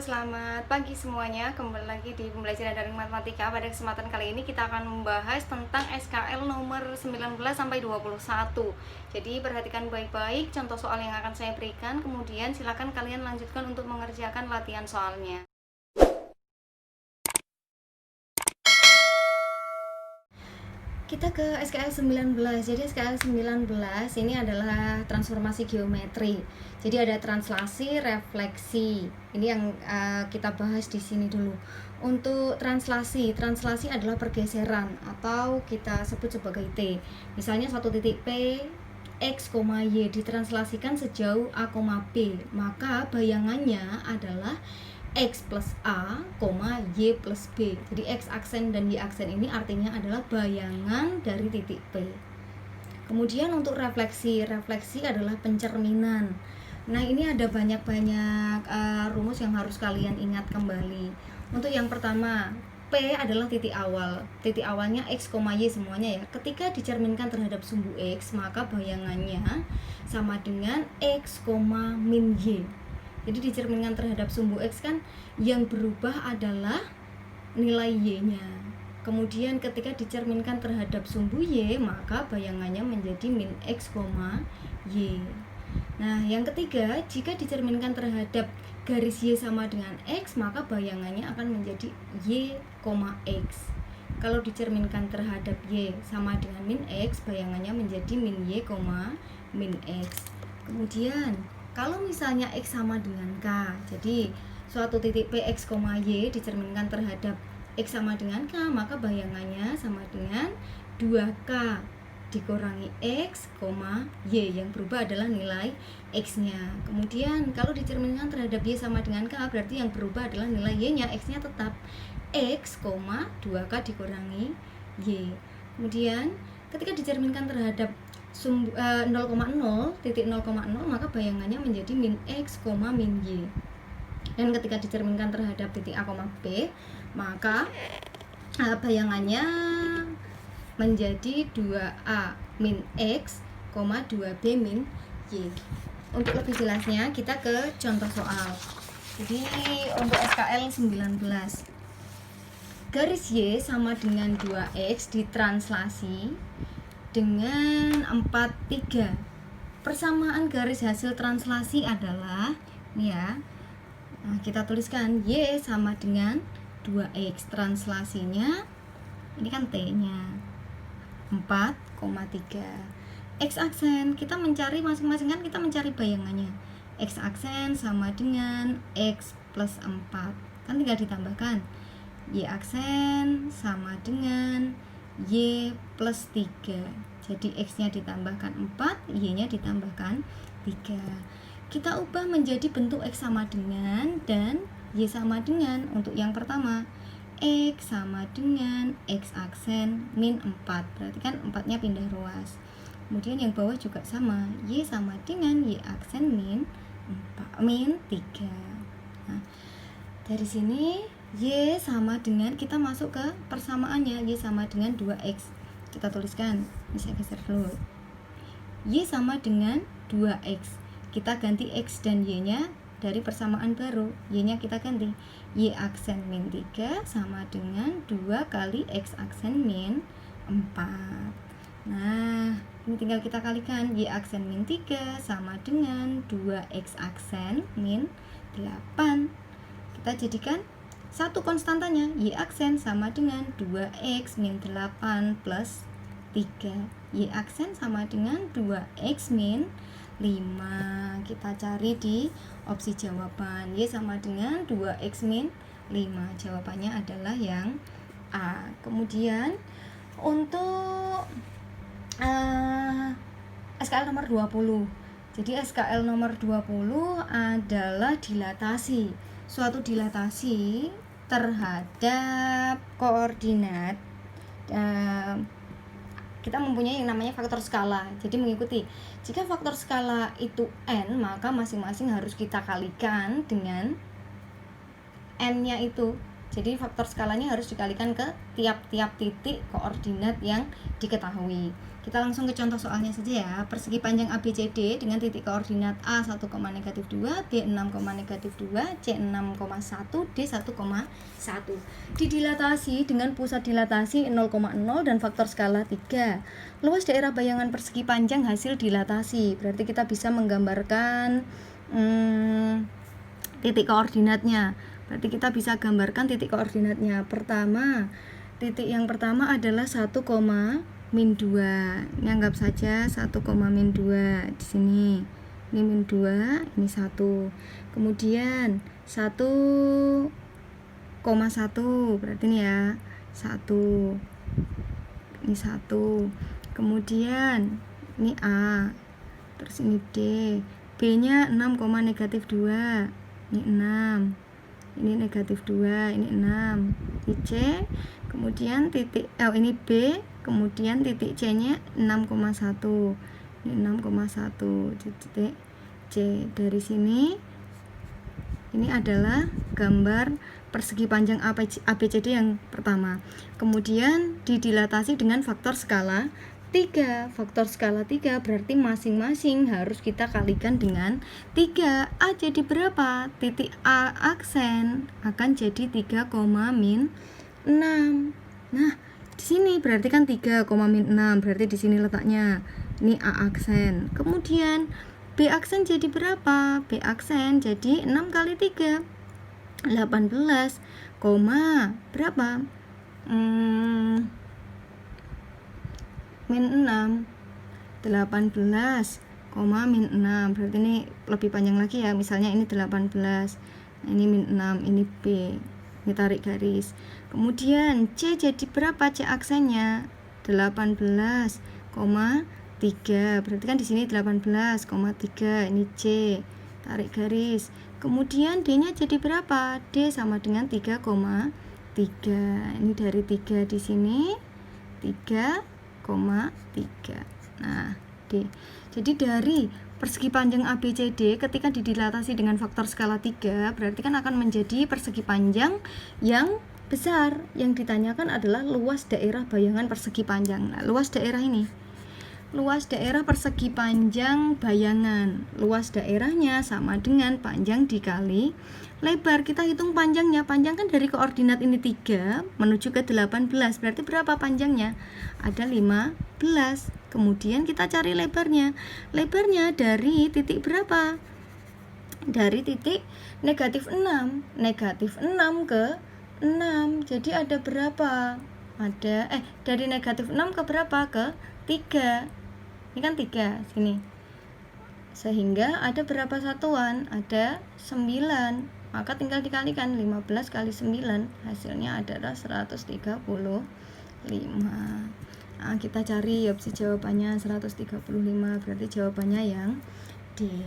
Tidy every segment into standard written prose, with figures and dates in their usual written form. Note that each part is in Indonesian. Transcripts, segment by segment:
selamat pagi semuanya. Kembali lagi di pembelajaran daring matematika. Pada kesempatan kali ini kita akan membahas tentang SKL nomor 19 sampai 21. Jadi perhatikan baik-baik contoh soal yang akan saya berikan, kemudian silakan kalian lanjutkan untuk mengerjakan latihan soalnya. Kita ke SKL 19. Jadi SKL 19 ini adalah transformasi geometri. Jadi ada translasi, refleksi. Ini yang kita bahas di sini dulu. Untuk translasi adalah pergeseran atau kita sebut sebagai T. Misalnya suatu titik P X, Y ditranslasikan sejauh A, B. Maka bayangannya adalah X plus A, Y plus B. Jadi X aksen dan Y aksen ini artinya adalah bayangan dari titik P. Kemudian untuk refleksi adalah pencerminan. Nah ini ada banyak rumus yang harus kalian ingat kembali. Untuk yang pertama, P adalah titik awal. Titik awalnya X, Y semuanya ya. Ketika dicerminkan terhadap sumbu X, maka bayangannya sama dengan X, min Y. Jadi dicerminkan terhadap sumbu X kan yang berubah adalah nilai Y-nya. Kemudian ketika dicerminkan terhadap sumbu Y, maka bayangannya menjadi min X, Y. Nah, yang ketiga, jika dicerminkan terhadap garis Y sama dengan X, maka bayangannya akan menjadi Y, X. Kalau dicerminkan terhadap Y sama dengan min X, bayangannya menjadi min Y, min X. Kemudian kalau misalnya X sama dengan K, jadi suatu titik P, X, Y dicerminkan terhadap X sama dengan K, maka bayangannya sama dengan 2K dikurangi X, Y. Yang berubah adalah nilai X-nya. Kemudian kalau dicerminkan terhadap Y sama dengan K, berarti yang berubah adalah nilai Y-nya. X-nya tetap X, 2K dikurangi Y. Kemudian ketika dicerminkan terhadap 0,0, titik 0,0, maka bayangannya menjadi min X, min Y. Dan ketika dicerminkan terhadap titik A, B, maka bayangannya menjadi 2A min X, 2B min Y. Untuk lebih jelasnya kita ke contoh soal. Jadi untuk SKL 19, garis Y sama dengan 2X ditranslasi dengan 43. Persamaan garis hasil translasi adalah ini ya. Nah, kita tuliskan Y sama dengan 2X, translasinya ini kan T-nya 4,3. X aksen kita mencari masing-masing, kan kita mencari bayangannya. X aksen sama dengan X plus 4, kan tinggal ditambahkan. Y aksen sama dengan Y plus 3. Jadi X-nya ditambahkan 4, Y-nya ditambahkan 3. Kita ubah menjadi bentuk X sama dengan dan Y sama dengan. Untuk yang pertama, X sama dengan X aksen min 4. Berarti kan 4-nya pindah ruas. Kemudian yang bawah juga sama, Y sama dengan Y aksen min 3. Nah, dari sini Y sama dengan, kita masuk ke persamaannya, Y sama dengan 2X. Kita tuliskan, ini saya geser dulu. Y sama dengan 2X. Kita ganti X dan Y-nya dari persamaan baru. Y-nya kita ganti Y aksen min 3 sama dengan 2 kali X aksen min 4. Nah, ini tinggal kita kalikan. Y aksen min 3 sama dengan 2X aksen min 8. Kita jadikan satu konstantanya, Y aksen sama dengan 2X min 8 plus 3. Y aksen sama dengan 2X min 5. Kita cari di opsi jawaban. Y sama dengan 2X min 5. Jawabannya adalah yang A. Kemudian untuk SKL nomor 20. Jadi SKL nomor 20 adalah dilatasi. Suatu dilatasi terhadap koordinat, kita mempunyai yang namanya faktor skala. Jadi mengikuti, jika faktor skala itu n, maka masing-masing harus kita kalikan dengan n-nya itu. Jadi faktor skalanya harus dikalikan ke tiap-tiap titik koordinat yang diketahui. Kita langsung ke contoh soalnya saja ya. Persegi panjang ABCD dengan titik koordinat A 1, -2, B 6, -2, C 6,1, D 1,1. Didilatasi dengan pusat dilatasi 0,0 dan faktor skala 3. Luas daerah bayangan persegi panjang hasil dilatasi. Berarti kita bisa menggambarkan titik koordinatnya. Berarti kita bisa gambarkan titik koordinatnya. Titik yang pertama adalah 1, min 2. Ini anggap saja 1, min 2 di sini. Ini min 2, ini 1. Kemudian 1,1 berarti ini ya. 1. Ini 1. Kemudian ini A. Terus ini D. B-nya 6, -2. Ini 6. Ini -2, ini 6. Ini C. Kemudian titik ini B, kemudian titik C-nya 6,1. Ini 6,1 titik C. Dari sini ini adalah gambar persegi panjang ABCD yang pertama. Kemudian didilatasi dengan faktor skala 3. Faktor skala 3 berarti masing-masing harus kita kalikan dengan 3. A jadi berapa? Titik A aksen akan jadi 3, min 6. Nah, di sini berarti kan 3, min 6. Berarti di sini letaknya. Ini A aksen. Kemudian B aksen jadi berapa? B aksen jadi 6 kali 3. 18, berapa? Min 6. 18, min 6. Berarti ini lebih panjang lagi ya. Misalnya ini 18. Ini min 6, ini B. Ini tarik garis. Kemudian C jadi berapa C aksennya? 18, 3. Berarti kan di sini 18,3. Ini C. Tarik garis. Kemudian D-nya jadi berapa? D sama dengan 3,3. Ini dari 3 di sini 3,3. Nah, D. Jadi dari persegi panjang ABCD ketika didilatasi dengan faktor skala 3 berarti kan akan menjadi persegi panjang yang besar. Yang ditanyakan adalah luas daerah bayangan persegi panjang. Nah, luas daerah ini. Luas daerah persegi panjang bayangan. Luas daerahnya sama dengan panjang dikali lebar. Kita hitung panjangnya. Panjang kan dari koordinat ini 3 menuju ke 18. Berarti berapa panjangnya? Ada 15. Kemudian kita cari lebarnya. Lebarnya dari titik berapa? Dari titik -6. -6 ke 6. Jadi ada berapa? Dari -6 ke berapa? Ke 3. Ini kan 3 sini. Sehingga ada berapa satuan? Ada 9. Maka tinggal dikalikan 15 kali 9. Hasilnya adalah 135. Nah, kita cari opsi jawabannya 135. Berarti jawabannya yang D.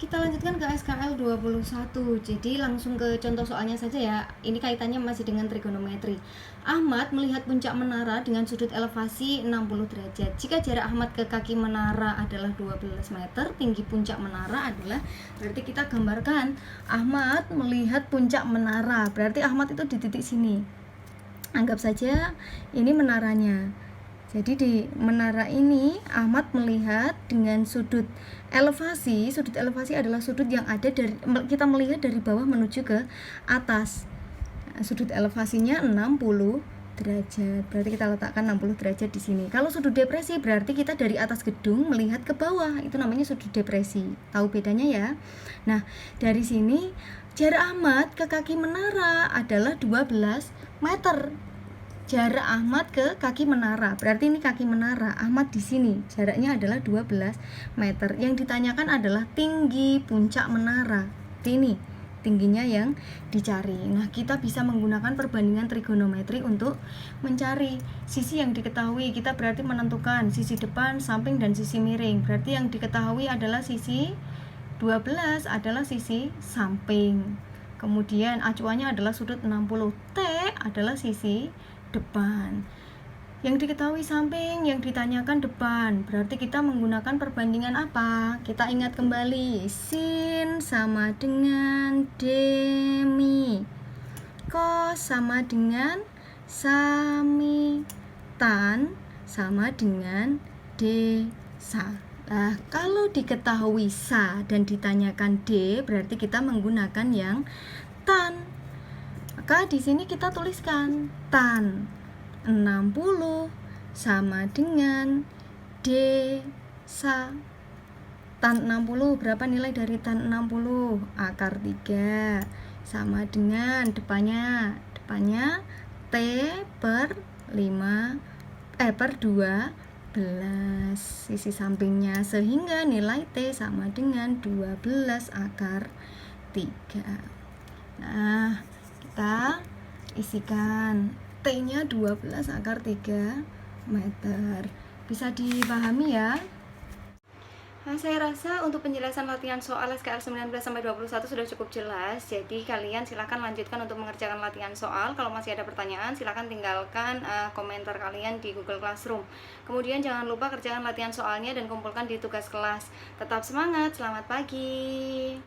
Kita lanjutkan ke SKL 21. Jadi langsung ke contoh soalnya saja ya. Ini kaitannya masih dengan trigonometri. Ahmad melihat puncak menara dengan sudut elevasi 60 derajat. Jika jarak Ahmad ke kaki menara adalah 12 meter, tinggi puncak menara adalah, berarti kita gambarkan Ahmad melihat puncak menara. Berarti Ahmad itu di titik sini. Anggap saja ini menaranya. Jadi di menara ini Ahmad melihat dengan sudut elevasi. Sudut elevasi adalah sudut yang ada dari kita melihat dari bawah menuju ke atas. Sudut elevasinya 60 derajat. Berarti kita letakkan 60 derajat di sini. Kalau sudut depresi berarti kita dari atas gedung melihat ke bawah. Itu namanya sudut depresi. Tahu bedanya ya? Nah, dari sini jarak Ahmad ke kaki menara adalah 12 meter. Jarak Ahmad ke kaki menara. Berarti ini kaki menara. Ahmad di sini. Jaraknya adalah 12 meter. Yang ditanyakan adalah tinggi puncak menara. Ini tingginya yang dicari. Nah, kita bisa menggunakan perbandingan trigonometri untuk mencari sisi yang diketahui. Kita berarti menentukan sisi depan, samping, dan sisi miring. Berarti yang diketahui adalah sisi 12 adalah sisi samping. Kemudian acuannya adalah sudut 60. T adalah sisi depan. Yang diketahui samping, yang ditanyakan depan. Berarti kita menggunakan perbandingan apa? Kita ingat kembali, sin sama dengan demi. cos sama dengan sami, tan sama dengan desa. Nah, kalau diketahui sa dan ditanyakan d, berarti kita menggunakan yang tan. Maka di sini kita tuliskan tan 60 sama dengan desa. Tan 60, berapa nilai dari tan 60? Akar 3 sama dengan depannya T per 12, sisi sampingnya, sehingga nilai T sama dengan 12 akar 3. Nah, kita isikan T-nya 12 akar 3 meter. Bisa dipahami ya? Nah, saya rasa untuk penjelasan latihan soal SKL 19-21 sudah cukup jelas. Jadi kalian silakan lanjutkan untuk mengerjakan latihan soal. Kalau masih ada pertanyaan, silakan tinggalkan komentar kalian di Google Classroom. Kemudian jangan lupa kerjakan latihan soalnya dan kumpulkan di tugas kelas. Tetap semangat, selamat pagi.